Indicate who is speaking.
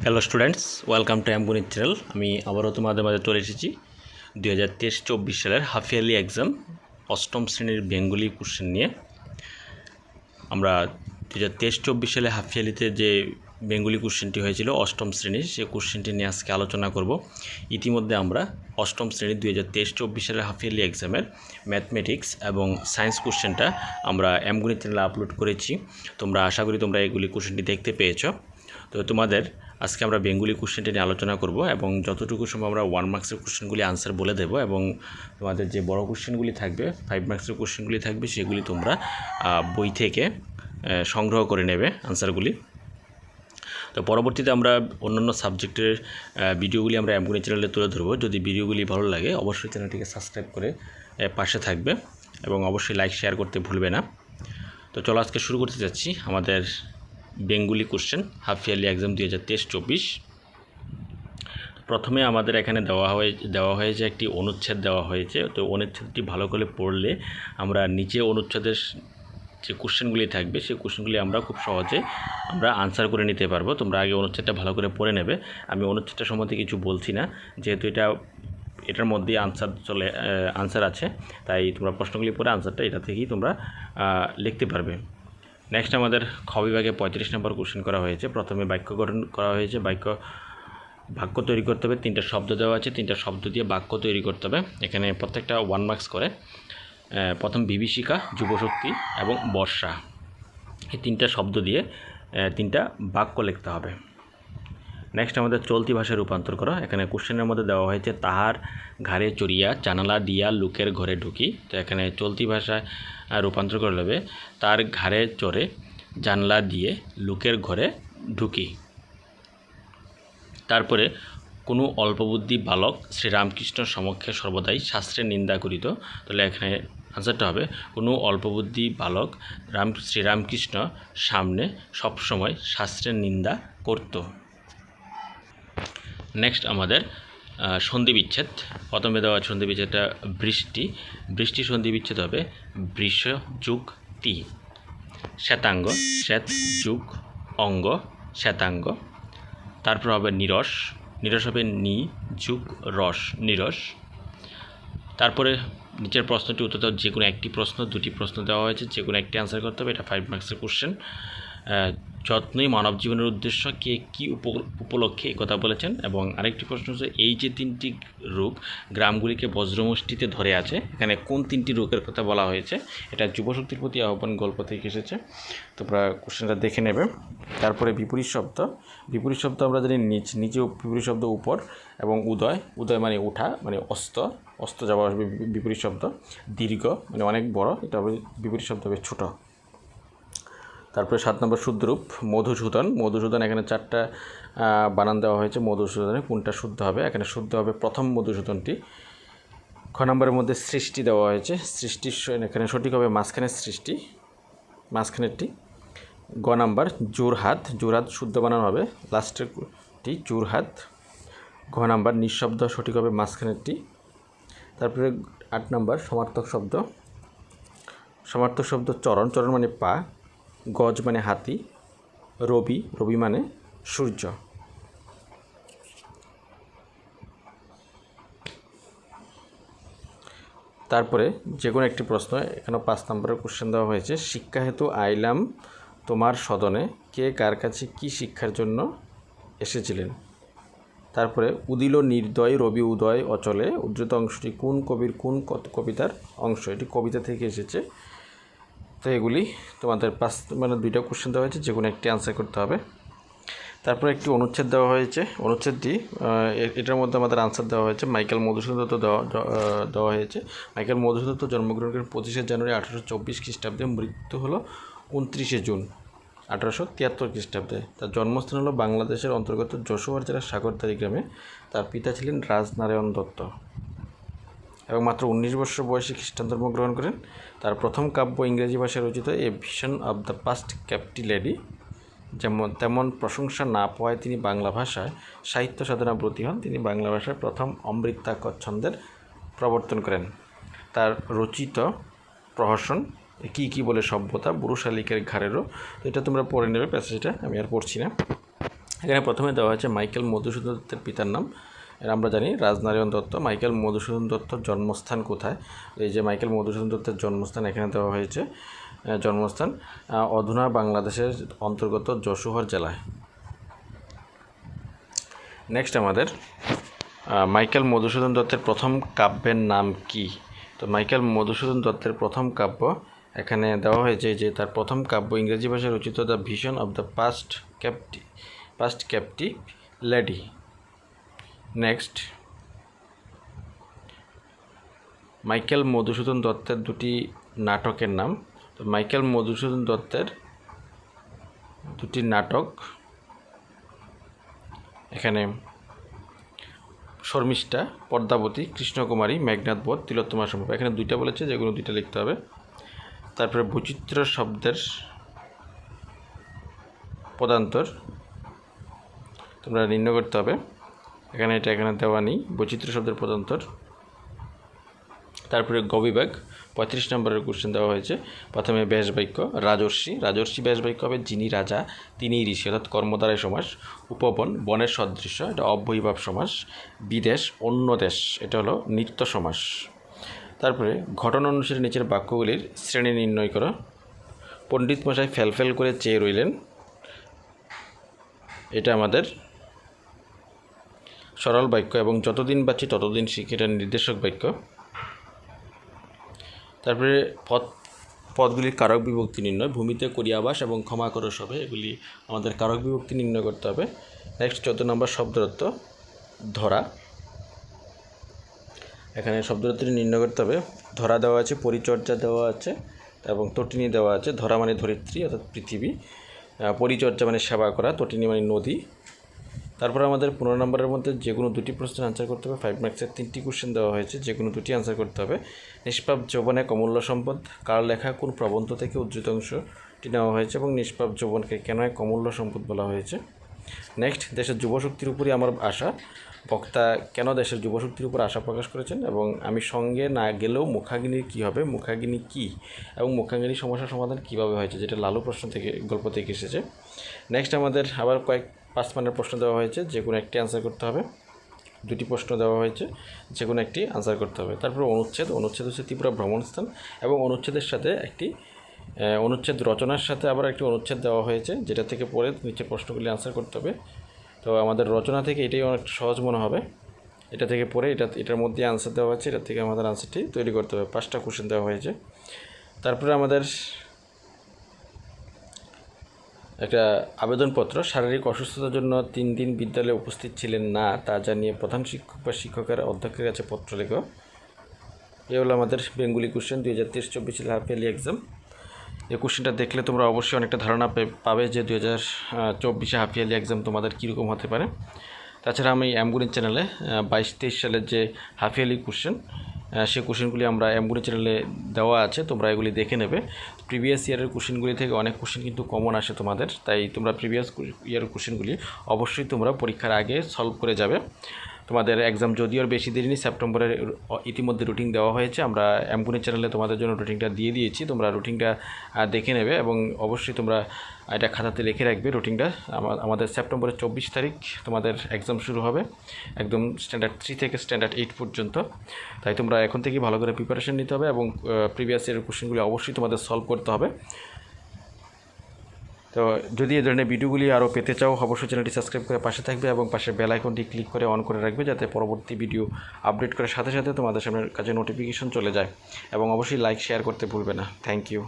Speaker 1: Hello students, welcome to অ্যাম্বুনিত channel. আমি আবারও তোমাদের মাঝে চলে এসেছি 2023-24 সালের হাফ ইয়ারলি এক্সাম অষ্টম শ্রেণীর বেঙ্গলি কোশ্চেন নিয়ে। আমরা 2023-24 সালে হাফ ইয়ারলিতে যে বেঙ্গলি কোশ্চেনটি হয়েছিল অষ্টম শ্রেণীর, সেই কোশ্চেনটি নিয়ে আজকে আলোচনা করব। ইতিমধ্যে আমরা অষ্টম শ্রেণীর 2023-24 সালের হাফ ইয়ারলি এক্সামের ম্যাথমেটিক্স এবং সায়েন্স কোশ্চেনটা আমরা অ্যাম্বুনিত চ্যানেলে আপলোড করেছি। তোমরা আশা করি তোমরা এগুলি কোশ্চেনটি দেখতে পেয়েছো। তো তোমাদের আজকে আমরা বেঙ্গলি কোশ্চেনটি নিয়ে আলোচনা করব এবং যতটুকু সময় আমরা 1 মার্কসের কোশ্চেনগুলি আনসার বলে দেব এবং তোমাদের যে বড় কোশ্চেনগুলি থাকবে 5 মার্কসের কোশ্চেনগুলি থাকবে সেগুলি তোমরা বই থেকে সংগ্রহ করে নেবে আনসারগুলি। তো পরবর্তীতে আমরা অন্যান্য সাবজেক্টের ভিডিওগুলি আমরা অ্যাম্বুনিত চ্যানেলে তুলে ধরবো। যদি ভিডিওগুলি ভালো লাগে অবশ্যই চ্যানেলটিকে সাবস্ক্রাইব করে পাশে থাকবে এবং অবশ্যই লাইক শেয়ার করতে ভুলবে না। তো চলো আজকে শুরু করতে যাচ্ছি আমাদের Bengali question half yearly exam 2023-24। প্রথমে আমাদের এখানে দেওয়া হয়েছে একটি অনুচ্ছেদ দেওয়া হয়েছে। তো অনুচ্ছেদটি ভালো করে পড়লে আমরা নিচে অনুচ্ছেদের যে কোশ্চেনগুলি থাকবে সেই কোশ্চেনগুলি আমরা খুব সহজে আমরা আনসার করে নিতে পারবো। তোমরা আগে অনুচ্ছেদটা ভালো করে পড়ে নেবে। আমি অনুচ্ছেদটা সম্বন্ধে কিছু বলছি না, যেহেতু এটার মধ্যেই আনসার আছে, তাই তোমরা প্রশ্নগুলি পড়ে আনসারটা এটা থেকেই তোমরা লিখতে পারবে। নেক্সট আমাদের খ বিভাগে 35 নম্বর কোশ্চেন করা হয়েছে। প্রথমে বাক্য গঠন করা হয়েছে। বাক্য তৈরি করতে হবে। 3টা শব্দ দেওয়া আছে, 3টা শব্দ দিয়ে বাক্য তৈরি করতে হবে। এখানে প্রত্যেকটা 1 মার্কস করে। প্রথম বিভীষিকা, যুবশক্তি এবং বর্ষা, এই 3টা শব্দ দিয়ে 3টা বাক্য লিখতে হবে। নেক্সট আমাদের চলতি ভাষায় রূপান্তর করা। এখানে কোশ্চেনের মধ্যে দেওয়া হয়েছে তাহার ঘাড়ে চড়িয়া জানালা দিয়া লোকের ঘরে ঢুকি। তো এখানে চলতি ভাষায় রূপান্তর করে নেবে তার ঘাড়ে চড়ে জানলা দিয়ে লোকের ঘরে ঢুকি। তারপরে কোনো অল্পবুদ্ধি বালক শ্রীরামকৃষ্ণ সমক্ষে সর্বদাই শাস্ত্রের নিন্দা করিত। তাহলে এখানে আনসারটা হবে কোনো অল্পবুদ্ধি বালক শ্রীরামকৃষ্ণ সামনে সবসময় শাস্ত্রের নিন্দা করত। নেক্সট আমাদের সন্ধি বিচ্ছেদ। প্রথমে দেওয়া সন্ধি বিচ্ছেদটা বৃষ্টি সন্ধি বিচ্ছেদ হবে বৃষ যুগ টি। শ্বেতাঙ্গ, শ্বেত যুগ অঙ্গ শ্বেতাঙ্গ। তারপর হবে নিরস হবে নি যুগ রস নিরস। তারপরে নিচের প্রশ্নটি উত্তর দাও। যে কোনো একটি প্রশ্ন, 2টি প্রশ্ন দেওয়া হয়েছে, যে কোনো একটি আনসার করতে হবে। এটা 5 মার্কসের কোশ্চেন। যত্নই মানব জীবনের উদ্দেশ্য, কে কী উপলক্ষে কথা বলেছেন। এবং আরেকটি প্রশ্ন হচ্ছে এই যে 3টি রোগ গ্রামগুলিকে বজ্রমুষ্টিতে ধরে আছে, এখানে কোন 3টি রোগের কথা বলা হয়েছে। এটা যুবশক্তির প্রতি আহ্বান গল্প থেকে এসেছে। তোমরা কোশ্চেনটা দেখে নেবে। তারপরে বিপরীত শব্দ আমরা জানি নিচে বিপরীত শব্দ উপর এবং উদয় মানে উঠা মানে অস্ত যাওয়া আসবে বিপরীত শব্দ। দীর্ঘ মানে অনেক বড়, এটা হবে বিপরীত শব্দ হবে ছোট। তারপরে 7 নম্বর শুদ্ধরূপ মধুসূদন। এখানে 4টা বানান দেওয়া হয়েছে। মধুসূদনে কোনটা শুদ্ধ হবে? এখানে শুদ্ধ হবে প্রথম মধুসূদনটি। খ নম্বরের মধ্যে সৃষ্টি দেওয়া হয়েছে। এখানে সঠিক হবে মাঝখানেরটি। গ নাম্বার জোরহাট শুদ্ধ বানান হবে লাস্টেরটি জোরহাট। ঘ নাম্বার নিঃশব্দ, সঠিক হবে মাঝখানেরটি। তারপরে 8 নাম্বার সমার্থক শব্দ চরণ মানে পা। গজ মানে হাতি। রবি মানে সূর্য। তারপরে যে কোনো একটি প্রশ্ন, এখানে 5 নম্বরের কোশ্চেন দেওয়া হয়েছে। শিক্ষা হেতু আইলাম তোমার সদনে, কে কার কাছে কি শিক্ষার জন্য এসেছিলেন। তারপরে উদিল নির্দয় রবি উদয় অচলে, উদ্ধৃত অংশটি কোন কবির কোন কবিতার অংশ। এটি কবিতা থেকে এসেছে। তো এগুলি তোমাদের 2টা কোশ্চেন দেওয়া হয়েছে, যে কোনো একটি আনসার করতে হবে। তারপরে একটি অনুচ্ছেদ দেওয়া হয়েছে। অনুচ্ছেদটি এটার মধ্যে আমাদের আনসার দেওয়া হয়েছে। মাইকেল মধুসূদন দত্ত দেওয়া হয়েছে। মাইকেল মধুসূদন দত্ত জন্মগ্রহণ করেন 25শে জানুয়ারি 1824 খ্রিস্টাব্দে। মৃত্যু হলো 29শে জুন 1873 খ্রিস্টাব্দে। তার জন্মস্থান হলো বাংলাদেশের অন্তর্গত যশোর জেলার সাগরদাড়ি গ্রামে। তার পিতা ছিলেন রাজনারায়ণ দত্ত এবং মাত্র 19 বছর বয়সে খ্রিস্টান ধর্ম গ্রহণ করেন। তার প্রথম কাব্য ইংরেজি ভাষায় রচিত a vision of the past captive lady. তেমন প্রশংসা না পাওয়ায় তিনি বাংলা ভাষায় সাহিত্য সাধনা ব্রতী হন। তিনি বাংলা ভাষায় প্রথম অমৃতাক্ষর ছন্দের প্রবর্তন করেন। তার রচিত প্রহসন কি বলে সভ্যতা, বুড়ো শালিকের ঘাড়েরও। তো এটা তোমরা পড়ে নেবে প্যাসেজটা, আমি আর পড়ছি না। এখানে প্রথমে দেওয়া হয়েছে মাইকেল মধুসূদন দত্তের পিতার নাম, এর আমরা জানি রাজনারায়ণ দত্ত। মাইকেল মধুসূদন দত্তর জন্মস্থান কোথায়? এই যে মাইকেল মধুসূদন দত্তের জন্মস্থান এখানে দেওয়া হয়েছে, জন্মস্থান অধুনা বাংলাদেশের অন্তর্গত যশোহর জেলায়। নেক্সট আমাদের মাইকেল মধুসূদন দত্তের প্রথম কাব্যের নাম কি? তো মাইকেল মধুসূদন দত্তের প্রথম কাব্য এখানে দেওয়া হয়েছে যে তার প্রথম কাব্য ইংরেজি ভাষায় রচিত the vision of the past captive lady. Next, Michael Madhusudan দত্তের দুটি নাটকের নাম। তো মাইকেল মধুসূদন দত্তের দুটি নাটক এখানে শর্মিষ্ঠা, পদ্মাবতী, কৃষ্ণকুমারী, মেঘনাদ বধ, তিলোত্তমা সম্ভব। এখানে দুইটা বলেছে, যেগুলো দুইটা লিখতে হবে। তারপরে বৈচিত্র্য শব্দের পদান্তর তোমরা নির্ণয় করতে হবে। এখানে দেওয়া নেই, বৈচিত্র্য শব্দের পদান্তর। তারপরে গবিভাগ 35 নম্বরের কোশ্চেন দেওয়া হয়েছে। প্রথমে ব্যাস বাক্য রাজর্ষি ব্যাস বাক্য হবে যিনি রাজা তিনিই ঋষি, অর্থাৎ কর্মদ্বারায় সমাস। উপবন বনের সদৃশ্য, এটা অব্যয়ীভাব সমাস। বিদেশ অন্য দেশ, এটা হলো নিত্য সমাস। তারপরে ঘটনা অনুসারে নিচের বাক্যগুলির শ্রেণী নির্ণয় করো। পণ্ডিত মশাই ফেল করে চেয়ে রইলেন, এটা আমাদের সরল বাক্য। এবং যতদিন বাঁচি ততদিন শিখি, এটা নির্দেশক বাক্য। তারপরে পদগুলির কারক বিভক্তি নির্ণয়। ভূমিতে করিয়াবাস এবং ক্ষমা করো সবে, এগুলি আমাদের কারক বিভক্তি নির্ণয় করতে হবে। নেক্সট 14 নম্বর শব্দরত্ব ধরা। এখানে শব্দরত্বটি নির্ণয় করতে হবে। ধরা দেওয়া আছে, পরিচর্যা দেওয়া আছে এবং তটিনী দেওয়া আছে। ধরা মানে ধরিত্রী অর্থাৎ পৃথিবী, পরিচর্যা মানে সেবা করা, তটিনী মানে নদী। তারপর আমাদের 15 নম্বরের মধ্যে যে কোনো দুটি প্রশ্নের আনসার করতে হবে। 5 মার্কসের 3টি কোশ্চেন দেওয়া হয়েছে, যে কোনো দুটি আনসার করতে হবে। নিষ্পাপ যৌবন এক অমূল্য সম্পদ, কার লেখা কোন প্রবন্ধ থেকে উদ্ধৃত অংশটি নেওয়া হয়েছে এবং নিষ্পাপ যৌবনকে কেন এক অমূল্য সম্পদ বলা হয়েছে। নেক্সট, দেশের যুবশক্তির উপরই আমার আশা। বক্তা কেন দেশের যুবশক্তির উপর আশা প্রকাশ করেছেন এবং আমি সঙ্গে না গেলেও মুখাগ্নির কী হবে, মুখাগ্নি কী এবং মুখাগ্নির সমস্যার সমাধান কীভাবে হয়েছে, যেটা লালু প্রশ্ন থেকে গল্প থেকে এসেছে। নেক্সট আমাদের আবার 5 মানের প্রশ্ন দেওয়া হয়েছে, যে কোনো একটি আনসার করতে হবে। দুটি প্রশ্ন দেওয়া হয়েছে, যে কোনো একটি আনসার করতে হবে। তারপর অনুচ্ছেদ হচ্ছে ত্রিপুরা ভ্রমণস্থান এবং অনুচ্ছেদের সাথে একটি অনুচ্ছেদ রচনার সাথে আবার একটি অনুচ্ছেদ দেওয়া হয়েছে, যেটা থেকে পরে নিচে প্রশ্নগুলি আনসার করতে হবে। তো আমাদের রচনা থেকে এটাই অনেক সহজ মনে হবে। এটা থেকে পরে এটার মধ্যে আনসার দেওয়া হয়েছে, এটা থেকে আমাদের আনসারটি তৈরি করতে হবে। 5টা কোশ্চেন দেওয়া হয়েছে। তারপরে আমাদের একটা আবেদনপত্র। শারীরিক অসুস্থতার জন্য 3 দিন বিদ্যালয়ে উপস্থিত ছিলেন না, তা জানিয়ে প্রধান শিক্ষক বা শিক্ষকের অধ্যক্ষের কাছে পত্র লেখো। এ হলো আমাদের Bengali question 2023-24 half yearly exam. এই কোশ্চেনটা দেখলে তোমরা অবশ্যই অনেকটা ধারণা পাবে যে 2024 হাফ ইয়ারলি এক্সাম তোমাদের কীরকম হতে পারে। তাছাড়া আমি এমগুনি চ্যানেলে 22-23 সালের যে হাফ ইয়ারলি কোশ্চেন, সেই কোশ্চেনগুলি আমরা এমগুনি চ্যানেলে দেওয়া আছে, তোমরা এগুলি দেখে নেবে। প্রিভিয়াস ইয়ারের কোশ্চেনগুলি থেকে অনেক কোশ্চেন কিন্তু কমন আসে তোমাদের, তাই তোমরা প্রিভিয়াস ইয়ারের কোশ্চেনগুলি অবশ্যই তোমরা পরীক্ষার আগে সলভ করে যাবে। তোমাদের এক্সাম যদিও বেশি দেরি নেই, সেপ্টেম্বরের ইতিমধ্যে রুটিন দেওয়া হয়েছে। আমরা এমগুনি চ্যানেলে তোমাদের জন্য রুটিনটা দিয়ে দিয়েছি, তোমরা রুটিনটা দেখে নেবে এবং অবশ্যই তোমরা এটা খাতাতে লিখে রাখবে। রুটিনটা আমাদের সেপ্টেম্বরের 24 তারিখ তোমাদের এক্সাম শুরু হবে, একদম স্ট্যান্ডার্ড 3 থেকে স্ট্যান্ডার্ড 8 পর্যন্ত। তাই তোমরা এখন থেকে ভালো করে প্রিপারেশন নিতে হবে এবং প্রিভিয়াস ইয়ারের কোশ্চেনগুলি অবশ্যই তোমাদের সলভ করতে হবে। তো যদি এই ধরনের ভিডিওগুলি আরও পেতে চাও, অবশ্যই চ্যানেলটি সাবস্ক্রাইব করে পাশে থাকবে এবং পাশে বেল আইকনটি ক্লিক করে অন করে রাখবে, যাতে পরবর্তী ভিডিও আপডেট করার সাথে সাথে তোমাদের সামনের কাছে নোটিফিকেশন চলে যায়। এবং অবশ্যই লাইক শেয়ার করতে ভুলবে না। Thank you.